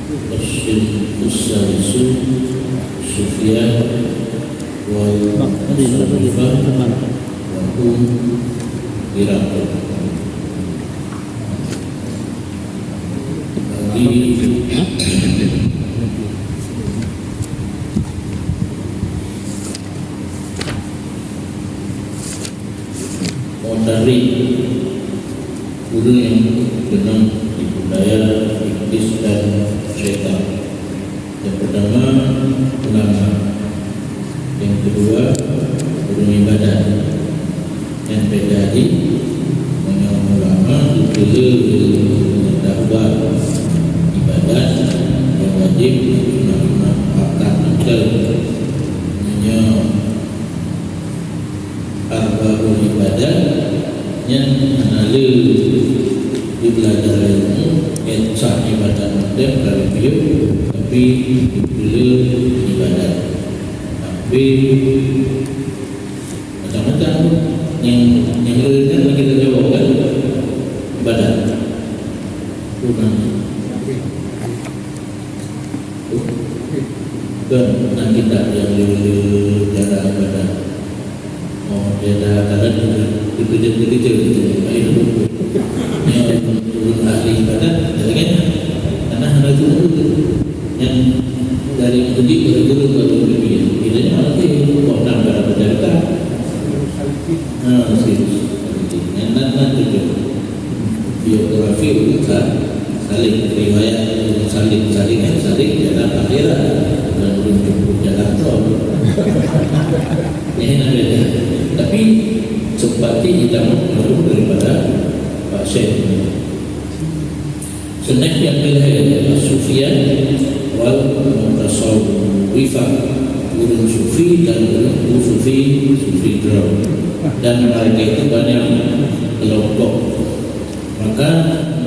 Usalisu Sufyan wal Musarifah wa hum Irakul. Dari guru yang benar di budaya iblis dan syaitan. Yang pertama ulama, yang kedua guru ibadah. Yang terjadi banyak ulama dipilih dakwah ibadah yang wajib akan ada arba'ul ibadah yang analil di belajar ilmu sah ibadah modern dari dia, tapi dipilih ibadah tapi macam-macam yang lainnya lagi kita jawab kan ibadah bukan nanti tak yang cara ibadah. Oh, dia dah kadang dikejar-kejar itu yang turun ahli ibadah, kan? Karena hal itu yang dari uji guru baru lebih. Bilanya malah itu orang pada bercerita. Serius. Nanti itu biografi urusan saling riwayat saling dalam akhirat dan belum jalan tol. Ini namanya. Tapi seperti kita menurut daripada Pak Syekh. Senek yang kedua adalah Sufyan wal Mutasawwifah, guru sufi dan guru sufi draw. Dan mereka itu banyak kelompok. Maka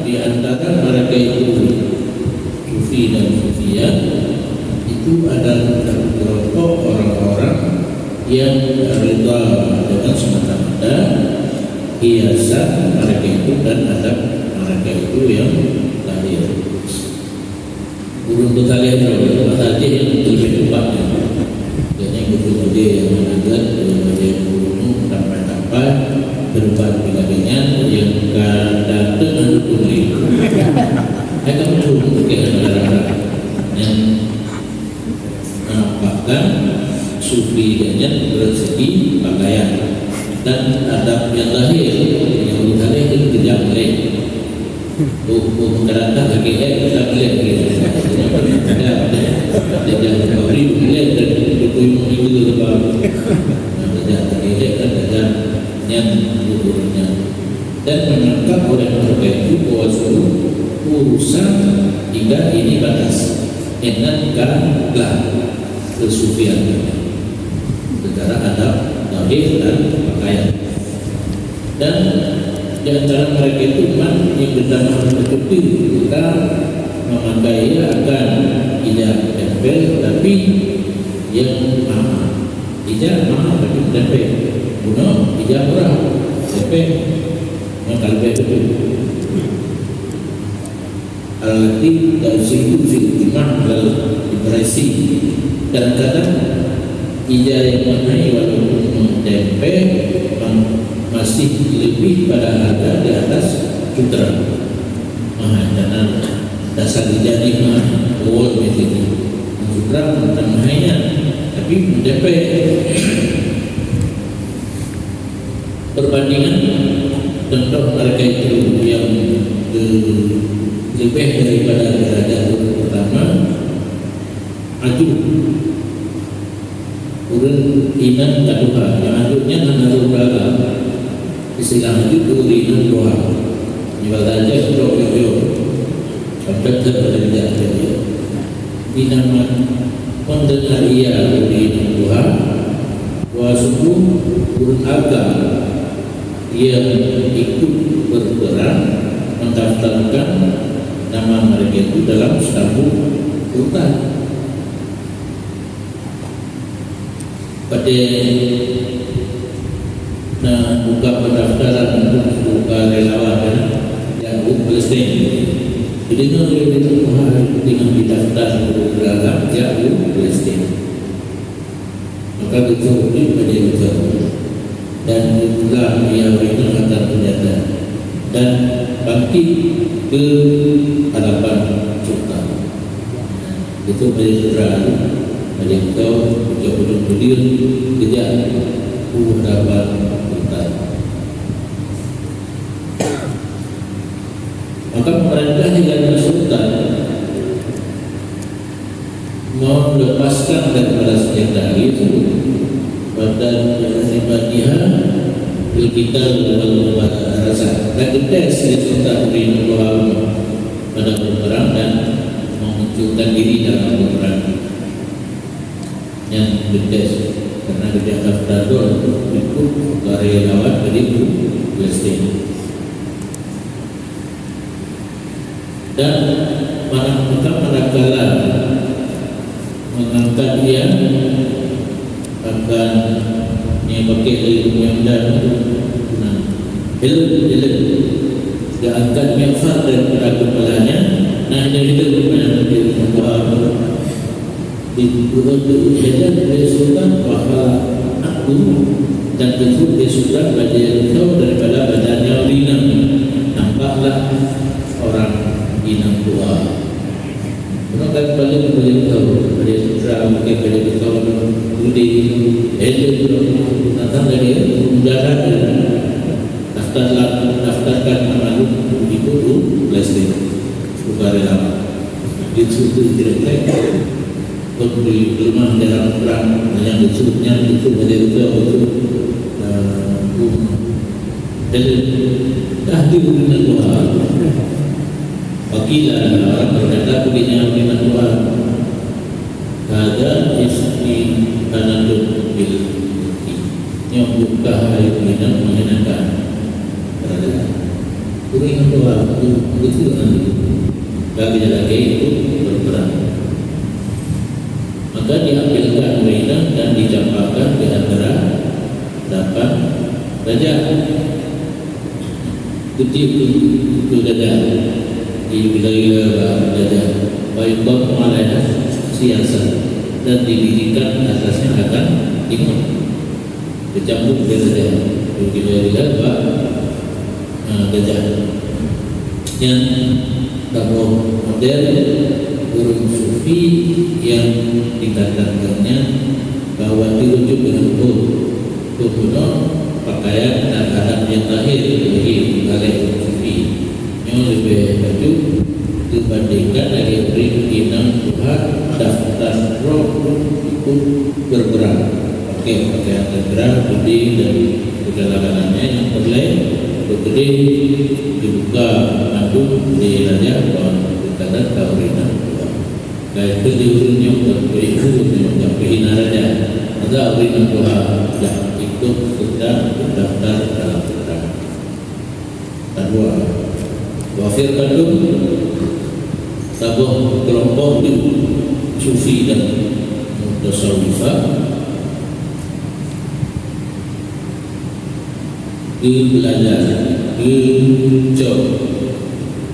di antara mereka itu sufi dan sufiyah itu ada kelompok orang-orang yang rida dengan semata-mata hiasan mereka itu dan adab mereka itu yang lahir. Untuk kalian tahu saja yang lebih tepatnya, jadi guru yang mengajar yang guru tanpa berubah dengan yang kadang dengan kulit. Ada betul keadaan yang menampakkan sufianya bersegi pakaian dan adab yang lahir yang lahir itu tidak boleh. Kerana lagi kita boleh dia beri boleh dan itu sebab tidak lagi kan yang gurunya dan menangkap oleh mereka itu bahwa urusan hingga ini batas enakkanlah kesufian secara adab lahir dan pakaian. Dan di antara mereka itu yang bernama Al-Qurtubi kita memakai akan hijab tempel tapi yang mahal hijab mahal tapi tempel guna hijab murah tempel yang kalbet itu al-lati ta'zidu fil imam al-ibrasi. Kadang-kadang hijab yang mahal walaupun tempel masih lebih pada harga di atas sutra mahal karena dasar dijadi mahal awal begitu sutra bukan mahalnya tapi mencapai perbandingan contoh mereka itu yang lebih daripada derajat pertama aju urun inan kaduha yang aduknya menaruh beragam istilah itu urinan doa ibadah aja sudah video sampai terjadi dinama pendengar ia urinan doa wasuku urun agam yang ikut berperan mendaftarkan nama mereka itu dalam stabuk urutan pada buka pendaftaran untuk buka relawan yang Palestin. Jadi dengan kita berkaulim pada itu dan itulah yang itu akan ternyata dan bangkit ke hadapan Sultan. Itu pada Sultan pada itu belum berdiri kejap hadapan Sultan. Maka pemerintah juga Sultan mau melepaskan daripada senjata itu pada pribadiha kita pada rasa dan tes Sultan beri Tuhan pada berperang dan memunculkan diri dalam berperang yang tes karena dia daftar itu karya lawan dari Palestin dan manakala mengangkat dia akan yang pakai ilmu yang dan ilmu dia angkat miafar daripada kepalanya. Nah dari itu rupanya dia membawa itu hebat dari Sultan bahwa aku dan itu dia Sultan pada tahu daripada badannya Linam nampaklah orang Linam tua. Kenapa paling tahu pada Sultan mungkin pada tahu budi hebat datang dari udara daftarkan nama itu Palestin bukan lama itu tidak baik untuk di rumah dalam perang yang disebutnya itu dari itu dah diurusan Tuhan wakilah orang berkata begini dengan Tuhan ada istri anandun bil yang buka hari minum mengenakan berada dengan Tuhan itu nanti bagi lagi itu berperang maka diambilkan mainan dan dicampakkan di antara 8 raja kutip itu raja di wilayah raja baik mengalahkan siasat dan didirikan atasnya akan timur dicampur di raja di wilayah raja yang tokoh modern guru sufi yang dikatakannya bahwa dirujuk dengan kuno pakaian dan adat yang lahir dari oleh sufi yang lebih maju dibandingkan dari perizinan Tuhan daftar roh itu bergerak pakai pakaian bergerak budi dan segala-galanya yang berlain berdiri dibuka madu di raja berkata taurina baik itu diurunnya beriku berhina raja ada urina Tuhan dah ikut sudah terdaftar dalam perang kedua wafir kandung tabuh kelompok sufi dan mutasawwifah belajar jauh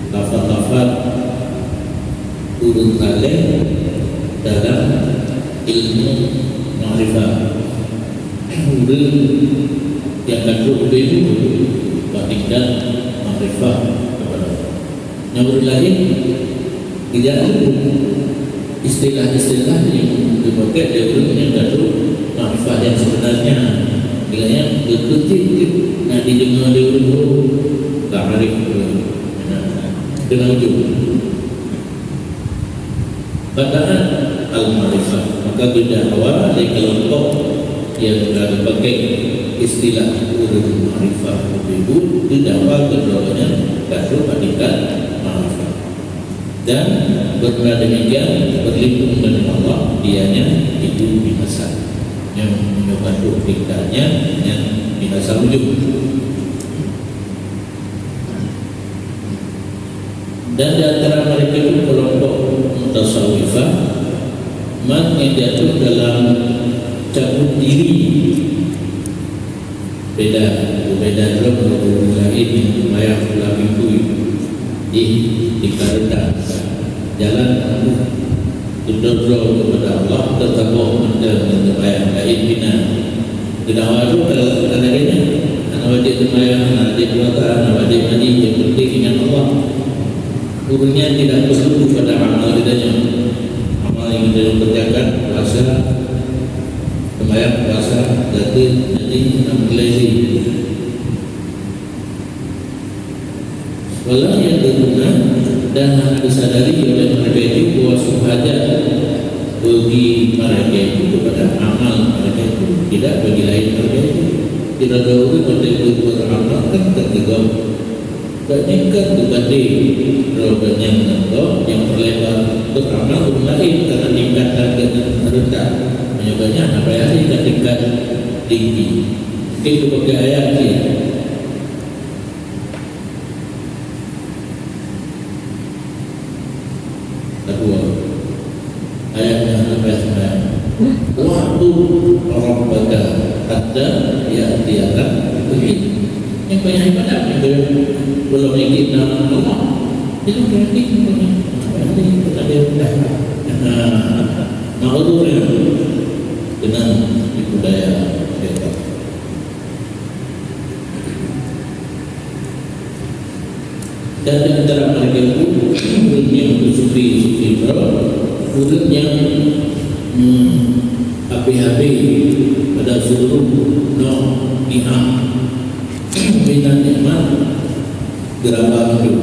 lafaz-lafaz urut alim dalam ilmu ma'rifah yang kedua itu batikkan ma'rifah kepada yang berlain tidak ada istilah-istilah yang dipakai dari yang kedua ma'rifah yang sebenarnya bilangnya berkutip nanti dengar dia dulu tak arif dengan ujung bacaan al-ma'rifah maka beda awal dari kelompok yang berada pakai istilah urut ma'rifah itu tidak awal keduanya kasur padikan ma'rifah dan berada demikian berlindung dengan Allah dianya itu binasa yang menyebabkan pikirnya yang binasa ujung dan di antara mereka itu kelompok mutasawwifah man yang jatuh dalam cabut diri beda dalam lain bayang pulang itu dikarenakan jalan Tunduk kepada Allah, tertabuh menjalankan sembahyang lain bina. Dengan wajib kadang-kadang anak wajib sembahyang, anak wajib puasa, anak wajib haji, yang penting ingat Allah. Gurunya tidak perlu pada amal bedanya. Amal yang kita kerjakan, puasa, sembahyang, puasa, zakat, haji, ambilasi. Walau yang berguna dan disadari oleh mereka itu bahwa subhadat bagi mereka itu kepada amal mereka itu, tidak bagi lain mereka itu. Tidak dahulu pada itu beramal kan tergegam. Banyakan dibanding rogannya menentu yang terlebar beramal lain karena tingkatan dengan rendah. Menyebabnya apa ya tingkat tinggi. Itu pakai ayat ini. Kedua ayatnya apa ya? Waktu orang baca ada ya tiada begitu. Yang banyak ibadah itu belum ingin nama Allah itu berarti ada dah. Maklum dengan budaya kita. Dan di antara mereka itu murid yang bersufi murid yang api-api pada seluruh pihak minat nikmat gerabah itu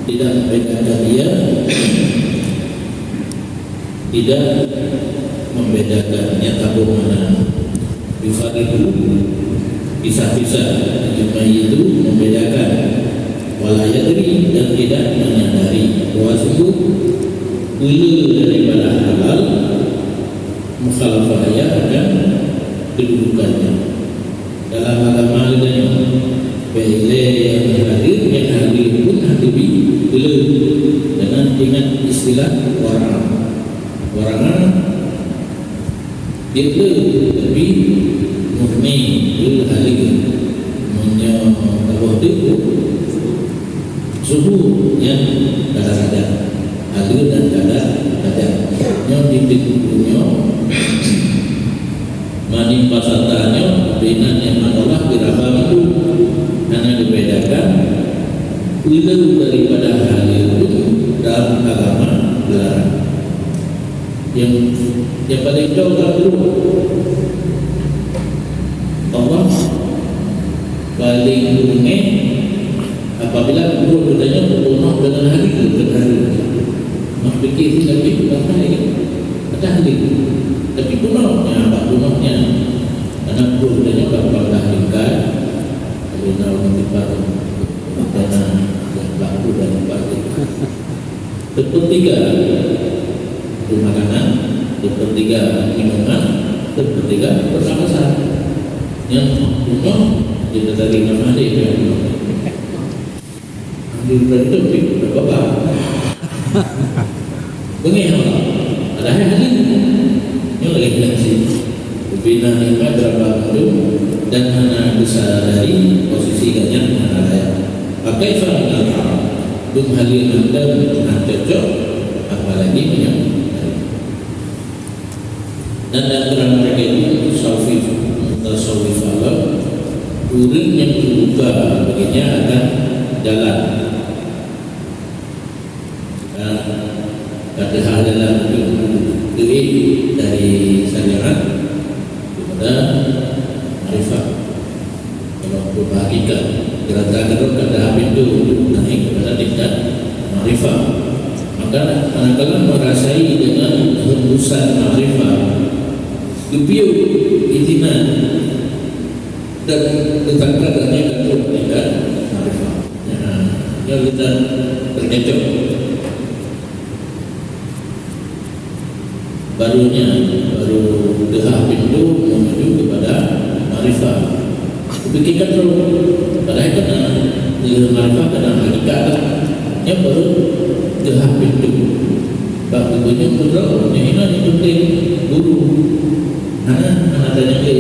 tidak membedakan dia, tidak membedakannya tabungan bifaridu pisah-pisah jumlah itu membedakan walayadri dan tidak menyadari bahwa sungguh hulu daripada halal mukhalafahnya dan kedudukannya dalam agama adanya bila yang hadir pun hadibi hulu dengan ingat istilah warangan dia tapi murni hulu hadir menyebabkan itu suhu yang kadang-kadang hadir dan kadang-kadang yang dipikirnya mani pasatanya binan yang Allah dirabah itu karena dibedakan wilayah daripada hal itu dalam agama dilarang. Yang paling jauh dulu Allah paling rumit apabila guru bertanya berbunuh dengan hari mak fikir itu lebih berbahaya ada hari tapi bunuhnya apa bunuhnya karena guru bertanya berapa tingkat ada tahu menyebar karena baku dan baku sepertiga itu makanan sepertiga minuman sepertiga pernafasan yang bunuh kita tadi nama dia di bentuk berapa? Bagaimana? Ada hari ini lagi nasi. Bina nikmat berapa itu dan mana bisa dari posisi ganyan mana layak. Pakai fakta belum hadir anda cocok apalagi banyak. Dan antara mereka itu tasawuf Allah urut yang terbuka baginya akan jalan. Pada hal dalam duit dari syariat kepada marifat kalau berbahagikan gerak-gerak pada habis itu naik kepada tingkat marifat maka manakala merasai dengan hembusan marifat kepiu izinan dan ketangkatannya ke tingkat marifat yang kita terkecoh baru dehah pintu menuju kepada marifat. Pikirkan dulu, padahal kena marifat kena hakikat yang baru dehah pintu. Bagi banyak betul, yang ini penting guru. Anak tanya ke,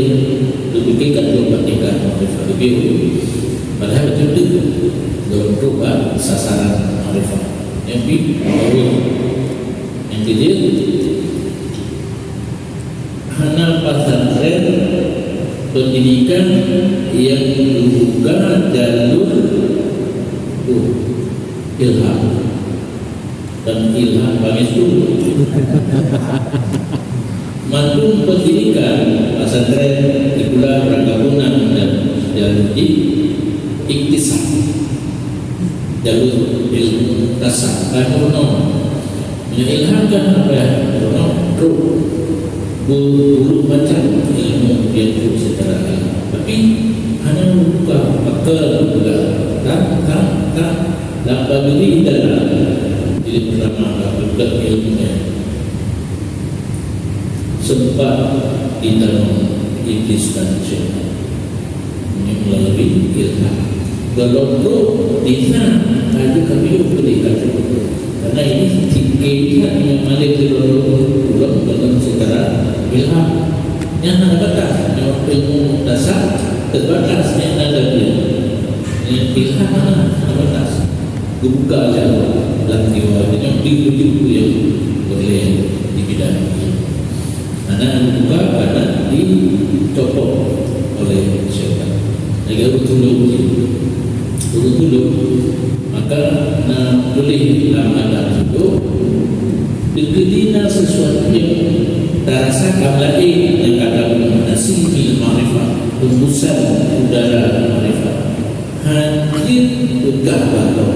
pikirkan dulu praktikan marifat lebih. Padahal betul dalam berubah sasaran marifat. Yang baru yang kecil hana pesantren pendidikan yang membuka jalur ilham dan ilham bangis dulu. Mandu pendidikan pesantren itulah pergabungan dan jalur iktisad, jalur ilmu dasar ekonomi menyilhamkan apa ya ekonomi buruk macam ilmu yang itu secara tapi hanya membuka pakar juga tak bagi dalam jadi pertama juga ilmunya sempat ditanam iblis dan syaitan melalui ilham kalau dina ada kami berikan karena ini tingginya yang malik pulang dalam secara ilham yang ada batas yang ilmu dasar terbatas yang ada ilham ada batas dibuka saja dalam jiwa yang dibuka yang boleh di bidang ini karena dibuka karena dicopot oleh syaitan agar betul-betul maka boleh dalam adab itu dikidina sesuatu yang terasa kamlai yang kata nasimi ma'rifah tembusan udara ma'rifah hadir pegah bakau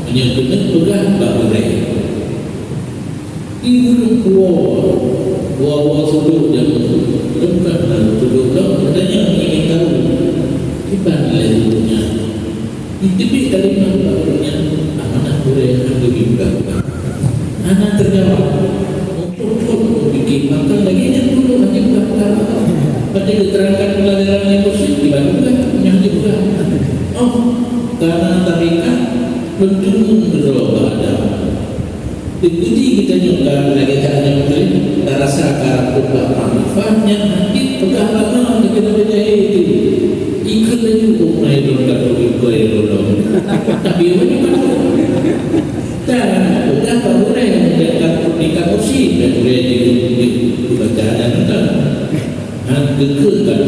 menyebutkan pegah bakurai ibu buah sudut yang bukan sudut katanya ingin tahu kita nilai sudutnya tapi dari mana bakunya amanah boleh ambil juga anak terjawab untuk bikin makan lagi yang dulu hanya bukan pada diterangkan pelajaran yang positif tiba-tiba yang juga karena tarikat pentung berdoa ada ikuti kita juga lagi hanya mungkin terasa karakter manfaatnya nanti pegang lama kita percaya itu ikut lagi umai doa tapi ini dan udah boleh mendekat nikah kursi dan boleh dibaca dan kan kekekan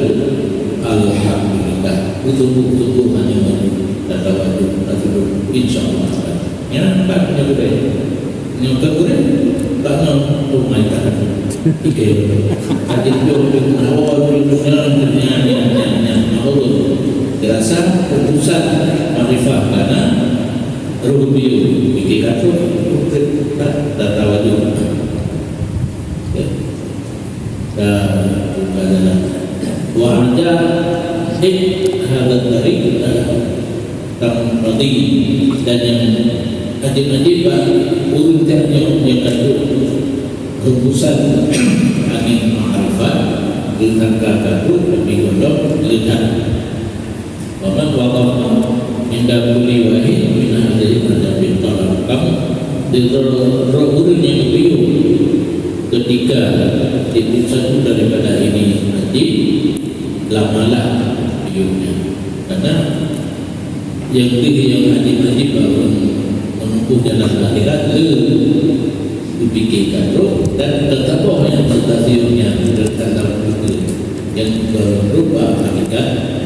alhamdulillah betul-betul hanya dan tahu insyaallah yang tak punya boleh yang tak boleh tak nak umai tak ike ada dua awal dunia Allah dirasa keputusan marifah karena rubiu pikirkan tu tak tahu juga dan bukanlah wajah halat dari tamadi dan yang ajib-ajib urutannya yang kandung keputusan angin marifah dengan kata-kata lebih gondok lihat Waman wakaf indah buli wahid minah dari mendapat tolak kamu di rohurnya beliau ketika diputuskan daripada ini nanti lamalah hidupnya karena yang haji baru menempuh jalan akhirat dipikirkan roh dan tetap yang stasiunnya berkata itu yang berubah hakikat